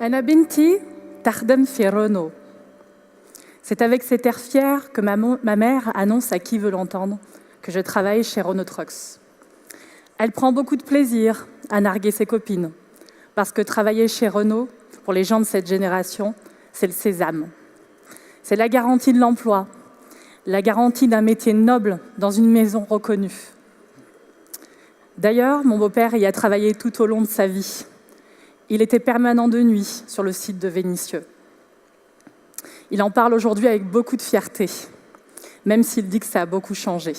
Ana binti tardem fi Renault. C'est avec cet air fier que ma mère annonce à qui veut l'entendre que je travaille chez Renault Trucks. Elle prend beaucoup de plaisir à narguer ses copines, parce que travailler chez Renault, pour les gens de cette génération, c'est le sésame. C'est la garantie de l'emploi, la garantie d'un métier noble dans une maison reconnue. D'ailleurs, mon beau-père y a travaillé tout au long de sa vie. Il était permanent de nuit sur le site de Vénissieux. Il en parle aujourd'hui avec beaucoup de fierté, même s'il dit que ça a beaucoup changé.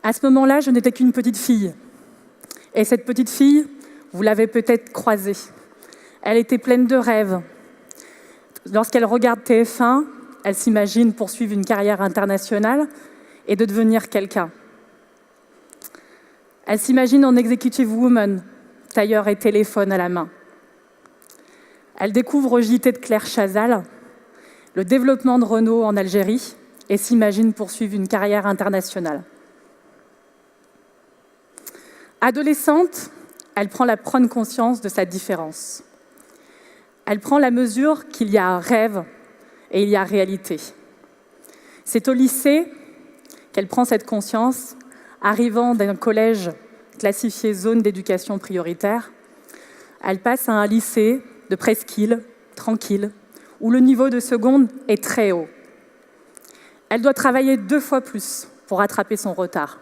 À ce moment-là, je n'étais qu'une petite fille. Et cette petite fille, vous l'avez peut-être croisée. Elle était pleine de rêves. Lorsqu'elle regarde TF1, elle s'imagine poursuivre une carrière internationale et de devenir quelqu'un. Elle s'imagine en executive woman, tailleur et téléphone à la main. Elle découvre au JT de Claire Chazal le développement de Renault en Algérie et s'imagine poursuivre une carrière internationale. Adolescente, elle prend la prendre conscience de sa différence. Elle prend la mesure qu'il y a rêve et il y a réalité. C'est au lycée qu'elle prend cette conscience, arrivant d'un collège classifié zone d'éducation prioritaire. Elle passe à un lycée de presqu'île, tranquille, où le niveau de seconde est très haut. Elle doit travailler 2 fois plus pour rattraper son retard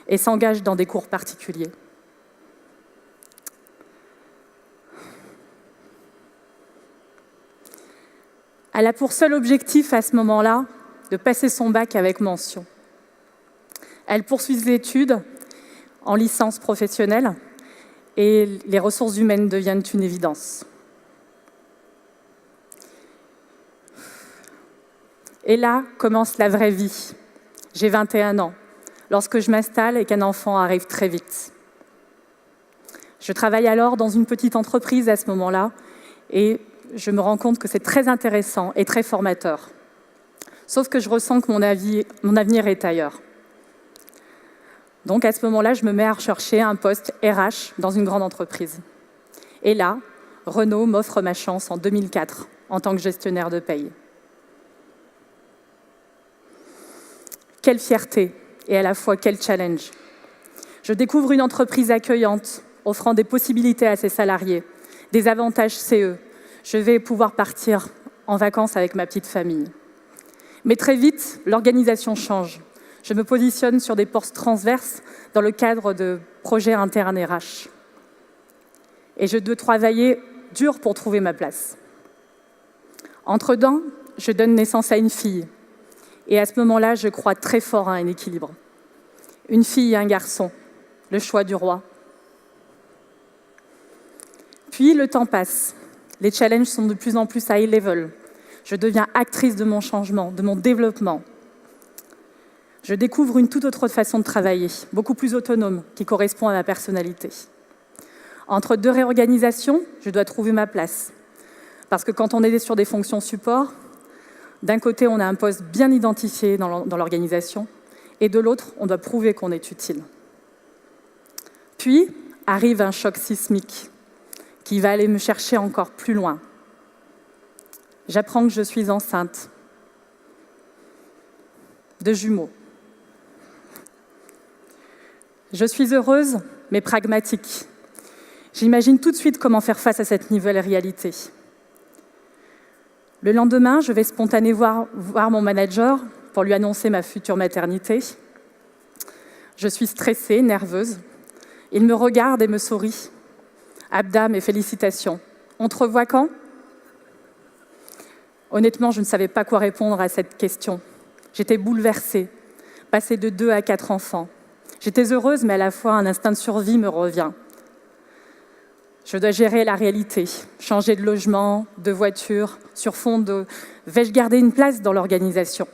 et s'engage dans des cours particuliers. Elle a pour seul objectif à ce moment-là de passer son bac avec mention. Elle poursuit ses études en licence professionnelle et les ressources humaines deviennent une évidence. Et là commence la vraie vie. J'ai 21 ans, lorsque je m'installe et qu'un enfant arrive très vite. Je travaille alors dans une petite entreprise à ce moment-là et je me rends compte que c'est très intéressant et très formateur. Sauf que je ressens que mon avenir est ailleurs. Donc à ce moment-là, je me mets à rechercher un poste RH dans une grande entreprise. Et là, Renault m'offre ma chance en 2004 en tant que gestionnaire de paye. Quelle fierté et à la fois quel challenge. Je découvre une entreprise accueillante, offrant des possibilités à ses salariés, des avantages CE. Je vais pouvoir partir en vacances avec ma petite famille. Mais très vite, l'organisation change. Je me positionne sur des postes transverses dans le cadre de projets internes RH. Et je dois travailler dur pour trouver ma place. Entre-temps, je donne naissance à une fille. Et à ce moment-là, je crois très fort à un équilibre. Une fille et un garçon, le choix du roi. Puis le temps passe. Les challenges sont de plus en plus high level. Je deviens actrice de mon changement, de mon développement. Je découvre une toute autre façon de travailler, beaucoup plus autonome, qui correspond à ma personnalité. Entre 2 réorganisations, je dois trouver ma place. Parce que quand on est sur des fonctions support, d'un côté, on a un poste bien identifié dans l'organisation, et de l'autre, on doit prouver qu'on est utile. Puis arrive un choc sismique qui va aller me chercher encore plus loin. J'apprends que je suis enceinte de jumeaux. Je suis heureuse, mais pragmatique. J'imagine tout de suite comment faire face à cette nouvelle réalité. Le lendemain, je vais spontanément voir mon manager pour lui annoncer ma future maternité. Je suis stressée, nerveuse. Il me regarde et me sourit. Abda, mes félicitations. On te revoit quand ? Honnêtement, je ne savais pas quoi répondre à cette question. J'étais bouleversée, passer de 2 à 4 enfants. J'étais heureuse, mais à la fois un instinct de survie me revient. Je dois gérer la réalité, changer de logement, de voiture, sur fond de « vais-je garder une place dans l'organisation ?»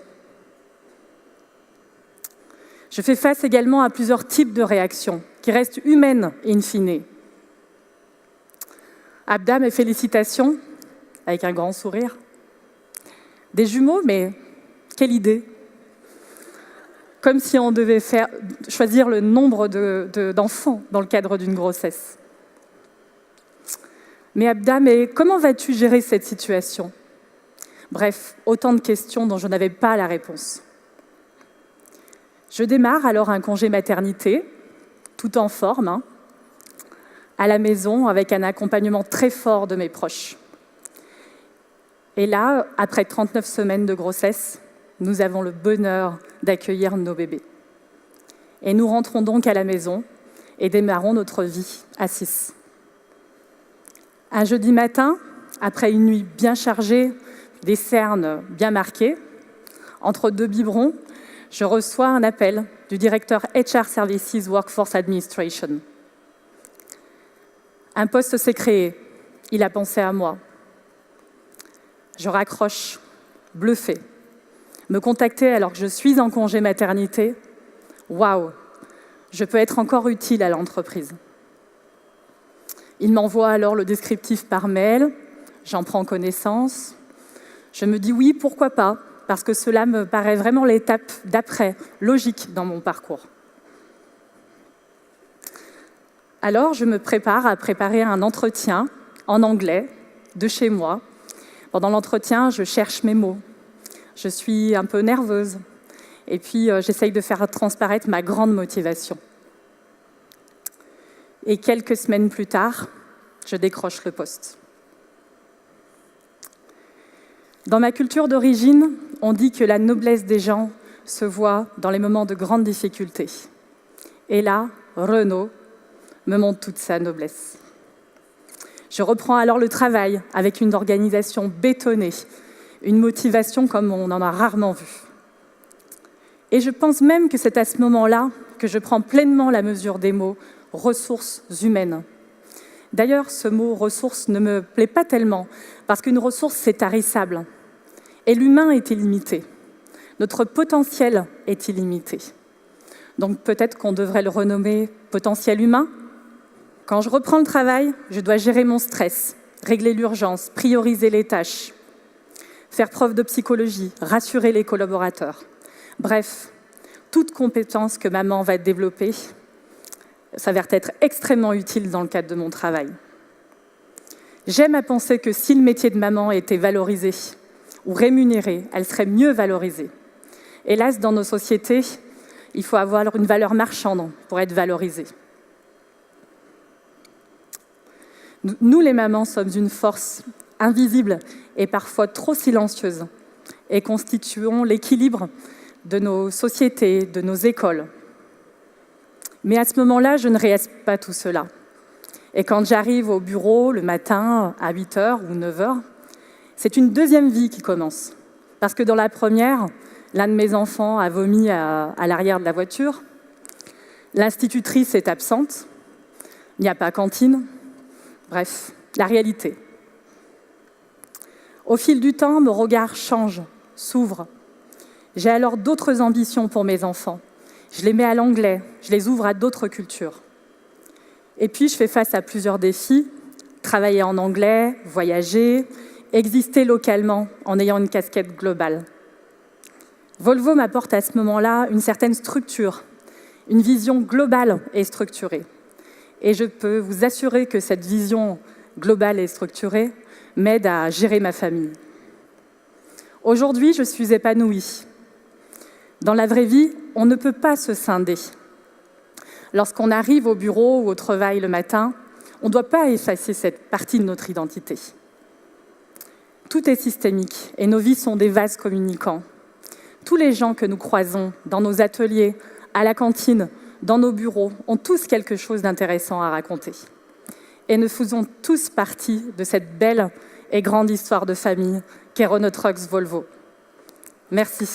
Je fais face également à plusieurs types de réactions, qui restent humaines in fine. Abda, mes félicitations, avec un grand sourire. Des jumeaux, mais quelle idée! Comme si on devait choisir le nombre d'enfants dans le cadre d'une grossesse. Mais Abda, comment vas-tu gérer cette situation? Bref, autant de questions dont je n'avais pas la réponse. Je démarre alors un congé maternité, tout en forme, à la maison, avec un accompagnement très fort de mes proches. Et là, après 39 semaines de grossesse, nous avons le bonheur d'accueillir nos bébés. Et nous rentrons donc à la maison et démarrons notre vie à 6. Un jeudi matin, après une nuit bien chargée, des cernes bien marquées, entre 2 biberons, je reçois un appel du directeur HR Services Workforce Administration. Un poste s'est créé, il a pensé à moi. Je raccroche, bluffée. Me contacter alors que je suis en congé maternité, waouh, je peux être encore utile à l'entreprise. Il m'envoie alors le descriptif par mail, j'en prends connaissance. Je me dis oui, pourquoi pas, parce que cela me paraît vraiment l'étape d'après, logique dans mon parcours. Alors, je me prépare à préparer un entretien en anglais, de chez moi. Pendant l'entretien, je cherche mes mots. Je suis un peu nerveuse. Et puis, j'essaye de faire transparaître ma grande motivation. Et quelques semaines plus tard, je décroche le poste. Dans ma culture d'origine, on dit que la noblesse des gens se voit dans les moments de grande difficulté. Et là, Renaud me montre toute sa noblesse. Je reprends alors le travail avec une organisation bétonnée, une motivation comme on en a rarement vu. Et je pense même que c'est à ce moment-là que je prends pleinement la mesure des mots « ressources humaines ». D'ailleurs, ce mot « ressources » ne me plaît pas tellement, parce qu'une ressource, c'est tarissable. Et l'humain est illimité. Notre potentiel est illimité. Donc peut-être qu'on devrait le renommer « potentiel humain ». Quand je reprends le travail, je dois gérer mon stress, régler l'urgence, prioriser les tâches, faire preuve de psychologie, rassurer les collaborateurs. Bref, toute compétence que maman va développer s'avère être extrêmement utile dans le cadre de mon travail. J'aime à penser que si le métier de maman était valorisé ou rémunéré, elle serait mieux valorisée. Hélas, dans nos sociétés, il faut avoir une valeur marchande pour être valorisé. Nous, les mamans, sommes une force invisible et parfois trop silencieuse et constituons l'équilibre de nos sociétés, de nos écoles. Mais à ce moment-là, je ne réalise pas tout cela. Et quand j'arrive au bureau le matin à 8h ou 9h, c'est une deuxième vie qui commence. Parce que dans la première, l'un de mes enfants a vomi à l'arrière de la voiture, l'institutrice est absente, il n'y a pas cantine. Bref, la réalité. Au fil du temps, mon regard change, s'ouvre. J'ai alors d'autres ambitions pour mes enfants. Je les mets à l'anglais, je les ouvre à d'autres cultures. Et puis, je fais face à plusieurs défis. Travailler en anglais, voyager, exister localement en ayant une casquette globale. Volvo m'apporte à ce moment-là une certaine structure, une vision globale et structurée. Et je peux vous assurer que cette vision globale et structurée m'aide à gérer ma famille. Aujourd'hui, je suis épanouie. Dans la vraie vie, on ne peut pas se scinder. Lorsqu'on arrive au bureau ou au travail le matin, on ne doit pas effacer cette partie de notre identité. Tout est systémique et nos vies sont des vases communicants. Tous les gens que nous croisons dans nos ateliers, à la cantine, dans nos bureaux, ont tous quelque chose d'intéressant à raconter. Et nous faisons tous partie de cette belle et grande histoire de famille qu'est Renault Trucks Volvo. Merci.